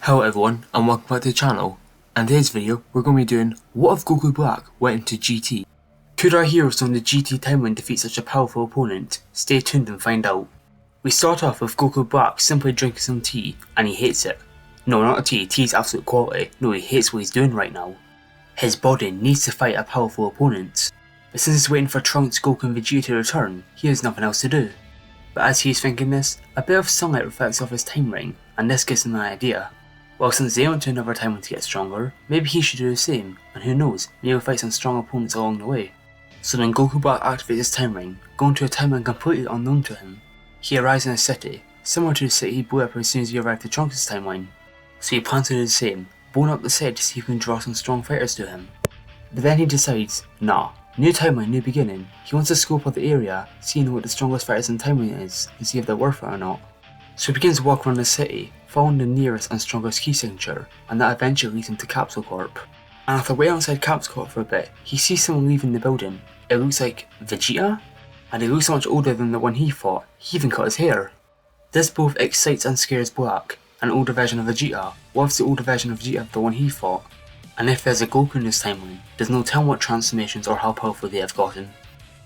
Hello everyone and welcome back to the channel. In today's video we're going to be doing what if Goku Black went into GT? Could our heroes from the GT timeline defeat such a powerful opponent? Stay tuned and find out. We start off with Goku Black simply drinking some tea and he hates it. No, not a tea, tea is absolute quality. No, he hates what he's doing right now. His body needs to fight a powerful opponent. But since he's waiting for Trunks, Goku and Vegeta to return, he has nothing else to do. But as he's thinking this, a bit of sunlight reflects off his time ring and this gives him an idea. Well, since they went to another timeline to get stronger, maybe he should do the same, and who knows, maybe he'll fight some strong opponents along the way. So then Goku Black activates his time ring, going to a timeline completely unknown to him. He arrives in a city, similar to the city he blew up as soon as he arrived to Trunks' timeline. So he plans to do the same, blowing up the city to see if he can draw some strong fighters to him. But then he decides, nah, new timeline, new beginning. He wants to scope out the area, seeing what the strongest fighters in the timeline is, and see if they're worth it or not. So he begins to walk around the city, following the nearest and strongest key signature, and that eventually leads him to Capsule Corp. And after waiting outside Capsule Corp for a bit, he sees someone leaving the building. It looks like Vegeta? And he looks so much older than the one he fought, he even cut his hair. This both excites and scares Black, an older version of Vegeta. What if the older version of Vegeta the one he fought? And if there's a Goku in this timeline, there's no telling what transformations or how powerful they have gotten.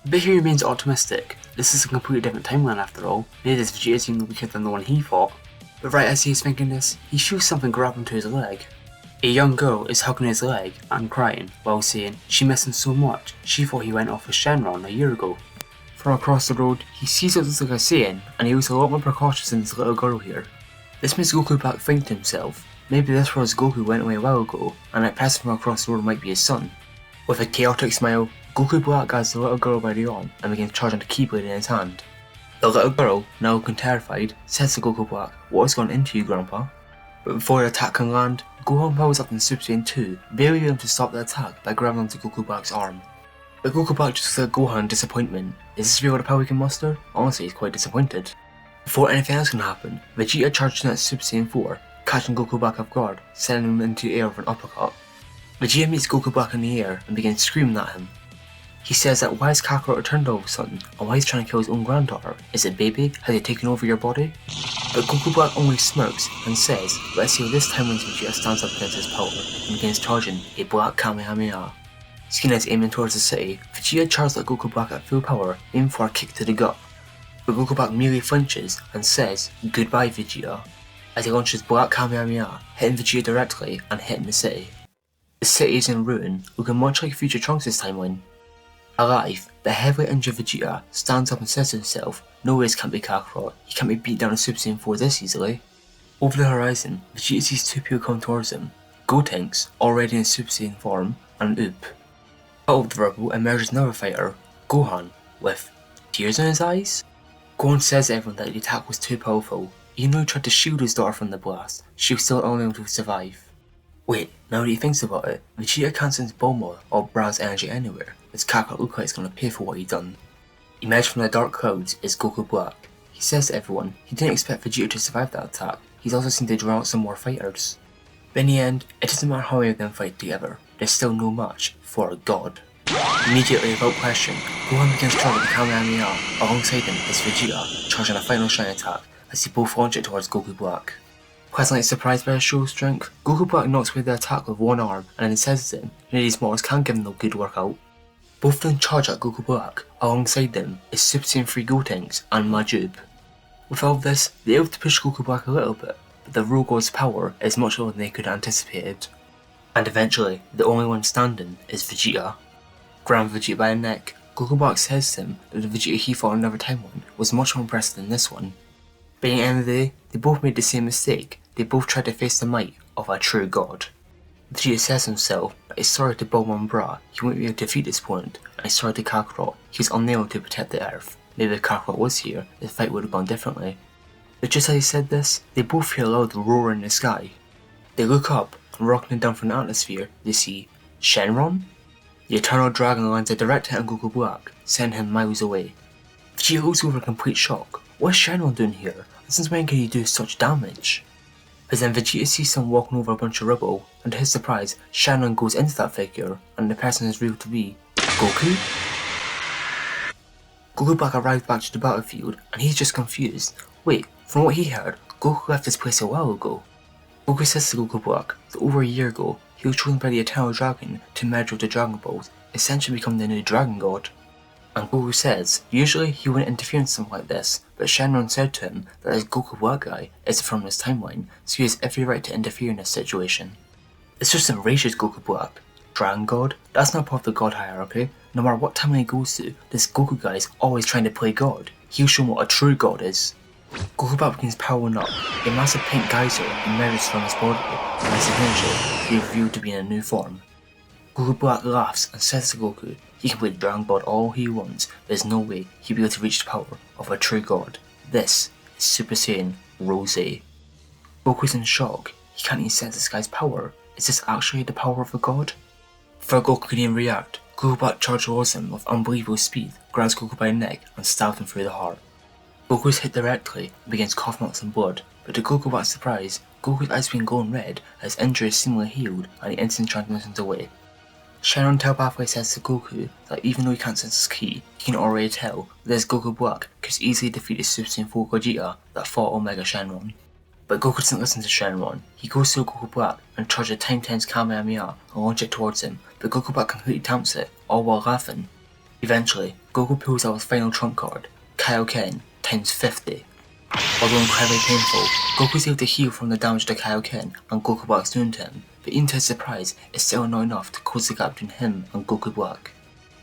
But he remains optimistic. This is a completely different timeline after all. Maybe this Vegeta seemed weaker than the one he fought. But right as he's thinking this, he feels something grab onto his leg. A young girl is hugging his leg and crying while saying she missed him so much, she thought he went off with Shenron a year ago. From across the road, he sees what looks like a Saiyan and he looks a lot more precautious than this little girl here. This makes Goku Black think to himself, maybe this was Goku went away a while ago and that person from across the road might be his son. With a chaotic smile, Goku Black grabs the little girl by the arm and begins charging the Keyblade in his hand. The little girl, now looking terrified, says to Goku Black, "What has gone into you, Grandpa?" But before the attack can land, Gohan powers up in Super Saiyan 2, barely able to stop the attack by grabbing onto Goku Black's arm. But Goku Black just looks at Gohan in disappointment. Is this really the power he can muster? Honestly, he's quite disappointed. Before anything else can happen, Vegeta charges in at Super Saiyan 4, catching Goku Black off guard, sending him into the air with an uppercut. Vegeta meets Goku Black in the air and begins screaming at him. He says that why has Kakarot returned all of a sudden, and why he's trying to kill his own granddaughter? Is it baby? Has he taken over your body? But Goku Black only smirks and says, let's see if this time when Vegeta stands up against his power and begins charging a Black Kamehameha. Seen as aiming towards the city, Vegeta charges at Goku Black at full power, aiming for a kick to the gut. But Goku Black merely flinches and says, goodbye Vegeta, as he launches Black Kamehameha, hitting Vegeta directly and hitting the city. The city is in ruin, looking much like future Trunks' timeline. Alive, the heavily injured Vegeta stands up and says to himself, no ways can't be Kakarot, he can't be beat down in Super Saiyan 4 this easily. Over the horizon, Vegeta sees two people come towards him, Gotenks, already in Super Saiyan form, and Oop. Out of the rubble emerges another fighter, Gohan, with tears in his eyes? Gohan says to everyone that the attack was too powerful. Even though he tried to shield his daughter from the blast, she was still only able to survive. Wait, now that he thinks about it, Vegeta can't sense Bulma or Bra's energy anywhere, as Kakarot looks like he's gonna pay for what he done. Emerged from the dark clouds is Goku Black. He says to everyone he didn't expect Vegeta to survive that attack. He's also seen to draw out some more fighters. But in the end, it doesn't matter how many of them fight together, there's still no match for a god. Immediately, without question, Gohan begins charging the Kamehameha. Alongside him is Vegeta, charging a final shine attack as they both launch it towards Goku Black. Pleasantly surprised by his show of strength, Goku Black knocks away the attack with one arm and then says to him, these mortals can't give him no good workout. Both of them charge at Goku Black. Alongside them is Super Saiyan 3 Gotenks and Majub. With all of this, they're able to push Goku Black a little bit, but the Real God's power is much lower than they could have anticipated. And eventually, the only one standing is Vegeta. Grabbing Vegeta by the neck, Goku Black says to him that the Vegeta he fought in another timeline was much more impressive than this one. But at the end of the day, they both made the same mistake. They both tried to face the might of a true god. Vegeta says himself that he's sorry to Bulma and Bra, he won't be able to defeat his opponent, and he's sorry to Kakarot, he was unable to protect the Earth. Maybe if Kakarot was here, the fight would have gone differently. But just as he said this, they both hear a loud roar in the sky. They look up, and rocking down from the atmosphere, they see Shenron? The Eternal Dragon lands a direct hit on Goku Black, sending him miles away. Vegeta looks over in complete shock. What is Shenron doing here? And since when can he do such damage? But then Vegeta sees someone walking over a bunch of rubble, and to his surprise, Shenron goes into that figure, and the person is revealed to be Goku? Goku Black arrives back to the battlefield, and he's just confused. Wait, from what he heard, Goku left this place a while ago. Goku says to Goku Black that over a year ago, he was chosen by the Eternal Dragon to merge with the Dragon Balls, essentially become the new Dragon God. And Goku says usually he wouldn't interfere in something like this, but Shenron said to him that this Goku Black guy isn't from this timeline, so he has every right to interfere in this situation. This just enrages Goku Black. Dragon God? That's not part of the God hierarchy. No matter what timeline he goes to, this Goku guy is always trying to play God. He'll show him what a true God is. Goku Black begins powering up. A massive pink geyser emerges from his body, and as eventually, he is revealed to be in a new form. Goku Black laughs and says to Goku he can play Dragon God all he wants, but there's no way he'll be able to reach the power of a true God. This is Super Saiyan Rose. Goku's in shock. He can't even sense this guy's power. Is this actually the power of a god? Before Goku can even react, Goku Black charges towards him with unbelievable speed, grabs Goku by the neck and stabs him through the heart. Goku is hit directly and begins coughing out some blood, but to Goku Black's surprise, Goku's eyes begin glowing red as his injury is seemingly healed and he instantly transmissions away. Shenron telepathically says to Goku that even though he can't sense his ki, he can already tell that this Goku Black could easily defeat the Super Saiyan 4 Gogeta that fought Omega Shenron. But Goku doesn't listen to Shenron. He goes to Goku Black and charges a Time Tense Kamehameha and launches it towards him, but Goku Black completely tamps it, all while laughing. Eventually, Goku pulls out his final trump card, Kaioken times 50. Although incredibly painful, Goku is able to heal from the damage to Kaioken and Goku Black's doing to him, but even to his surprise, it's still not enough to close the gap between him and Goku Black.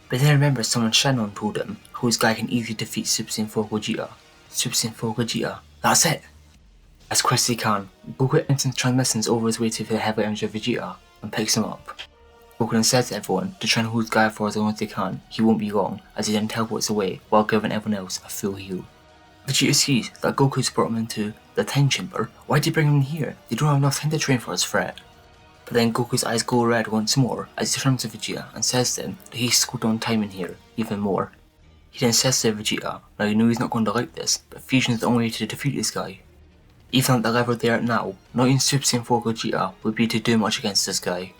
But then he remembers someone Shenron told him how this guy can easily defeat Super Saiyan 4 Gogeta. Super Saiyan 4 Gogeta, that's it! As quick as he can, Goku instantly transmissions over his way to the heavily injured Vegeta and picks him up. Goku then says to everyone to try and hold the guy for as long as they can, he won't be long, as he then teleports away while giving everyone else a full heal. Vegeta sees that Goku's brought him into the time chamber. Why'd he bring him in here? They don't have enough time to train for his threat. But then Goku's eyes glow red once more as he turns to Vegeta and says to him that he's slowed down time in here even more. He then says to Vegeta, now you know he's not going to like this, but fusion is the only way to defeat this guy. Even at the level they are at now, not even Super Saiyan 4 Gogeta would be able to do much against this guy.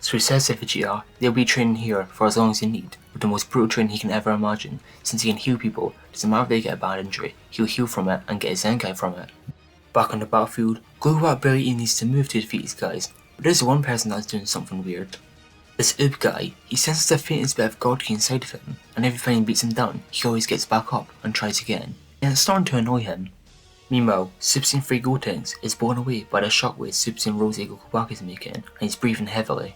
So he says to Vegeta they'll be training here for as long as they need, with the most brutal training he can ever imagine. Since he can heal people, doesn't matter if they get a bad injury, he'll heal from it and get his Zenkai from it. Back on the battlefield, Goku Black barely even needs to move to defeat these guys, but there's one person that's doing something weird. This Ub guy, he senses the faintest bit of God ki inside of him, and every time he beats him down, he always gets back up and tries again, and it's starting to annoy him. Meanwhile, Super Saiyan 3 Gotenks is blown away by the shockwave Super Saiyan Rose Goku Black is making, and he's breathing heavily.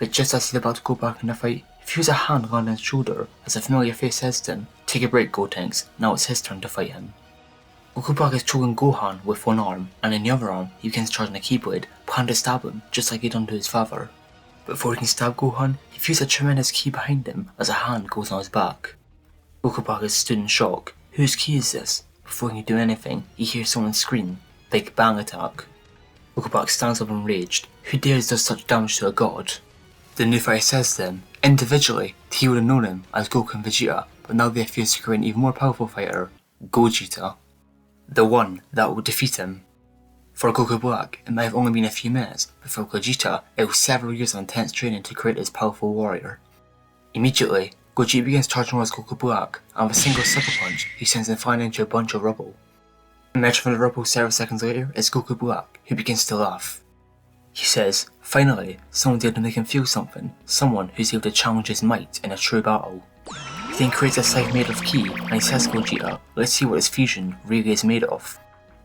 But just as he's about to go back in the fight, he feels a hand land on his shoulder as a familiar face says to him, take a break Gotenks, now it's his turn to fight him. Goku Black is choking Gohan with one arm, and in the other arm he begins charging a Keyblade, planning to stab him just like he'd done to his father. But before he can stab Gohan, he feels a tremendous ki behind him as a hand goes on his back. Goku Black is stood in shock. Whose ki is this? Before he can do anything, he hears someone scream, Big Bang Attack. Goku Black stands up enraged. Who dares do such damage to a god? The new fighter says to him, individually, that he would have known him as Goku and Vegeta, but now they fuse to create an even more powerful fighter, Gogeta. The one that will defeat him. For Goku Black, it might have only been a few minutes, but for Gogeta, it was several years of intense training to create this powerful warrior. Immediately, Gogeta begins charging towards Goku Black, and with a single sucker punch, he sends him flying into a bunch of rubble. Emerging from the rubble several seconds later is Goku Black, who begins to laugh. He says, finally, someone's able to make him feel something, someone who's able to challenge his might in a true battle. He then creates a scythe made of ki, and he says to Gogeta, let's see what this fusion really is made of.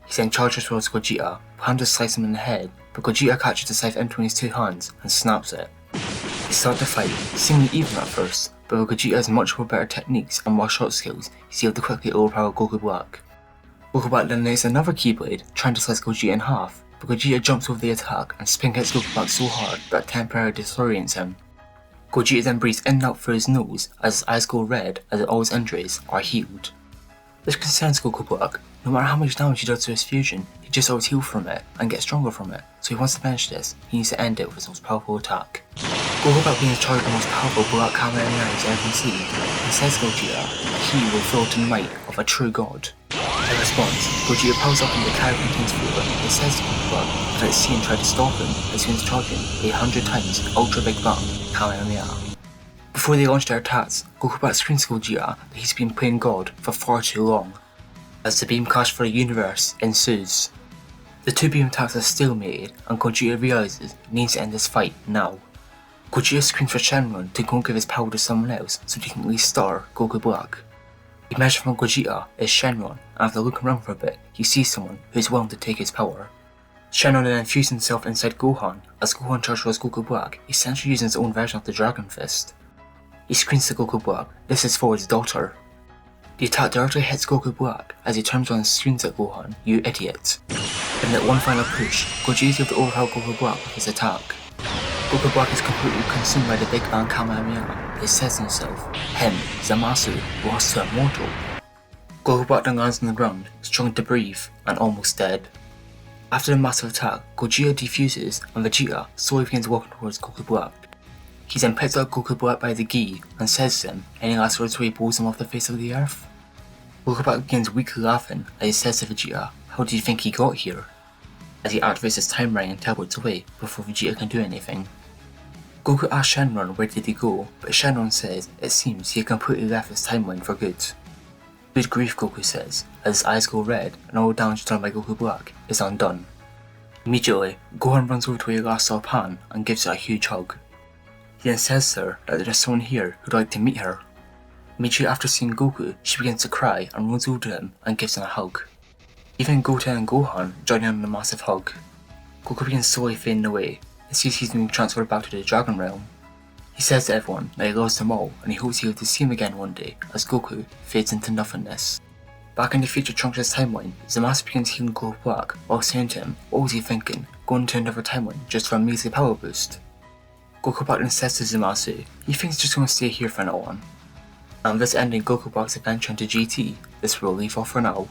He then charges towards Gogeta, plans to slice him in the head, but Gogeta catches the scythe in between his two hands and snaps it. They start to fight, seemingly even at first, but with Gogeta has much more better techniques and martial arts skills, he's able to quickly overpower Goku Black. Goku Black then lays another Keyblade, trying to slice Gogeta in half, but Gogeta jumps over the attack and spin hits Goku Black so hard that it temporarily disorients him. Gogeta then breathes in and out through his nose as his eyes go red as all his injuries are healed. This concerns Goku Black. No matter how much damage he does to his fusion, he just always heals from it and gets stronger from it, so he wants to finish this, he needs to end it with his most powerful attack. Goku Black begins charging the most powerful Black Kamehameha he's ever seen, and says to Gogeta that he will fall to the might of a true god. In response, Gogeta powers up into the Kaioken King's floor and says to Goku Black that it's seen tried to stop him as he was charging 100 times Ultra Big Bang Kamehameha. Before they launch their attacks, Goku Black screams to Gogeta that he's been playing God for far too long. As the beam clash for the universe ensues. The two beam attacks are stalemated, and Gogeta realizes he needs to end this fight now. Gogeta screams for Shenron to go and give his power to someone else so he can restore Goku Black. The message from Gogeta is Shenron, and after looking around for a bit, he sees someone who is willing to take his power. Shenron then infuses himself inside Gohan, as Gohan charges Goku Black, essentially using his own version of the Dragon Fist. He screams to Goku Black, this is for his daughter. The attack directly hits Goku Black as he turns around and screams at Gohan, you idiot. In that one final push, Gogeta is able to overpower Goku Black with his attack. Goku Black is completely consumed by the Big Bang Kamehameha. He says to himself, him, Zamasu, was too immortal. Goku Black then lands on the ground, struggling to breathe, and almost dead. After the massive attack, Gogeta defuses, and Vegeta slowly begins walking towards Goku Black. He then picks up Goku Black by the gi and says to him any last words where he blows him off the face of the earth. Goku Black begins weakly laughing as he says to Vegeta, how do you think he got here? As he activates his time ring and teleports away before Vegeta can do anything. Goku asks Shenron where did he go, but Shenron says it seems he had completely left his timeline for good. Good grief, Goku says, as his eyes go red and all the damage done by Goku Black is undone. Immediately, Gohan runs over to where he last saw Pan and gives her a huge hug. He then says to her that there is someone here who'd like to meet her. Immediately after seeing Goku, she begins to cry and runs over to him and gives him a hug. Even Gogeta and Gohan join in on the massive hug. Goku begins slowly fading away and sees he's being transferred back to the Dragon Realm. He says to everyone that he loves them all and he hopes he'll get to see him again one day as Goku fades into nothingness. Back in the future Trunks' timeline, Zamasu begins healing Goku Black while saying to him, what was he thinking, going to another timeline just for a measly power boost? Goku Black then says to Zamasu, he thinks he's just going to stay here for now on. And this ending Goku Black's adventure into GT, this will leave off for now.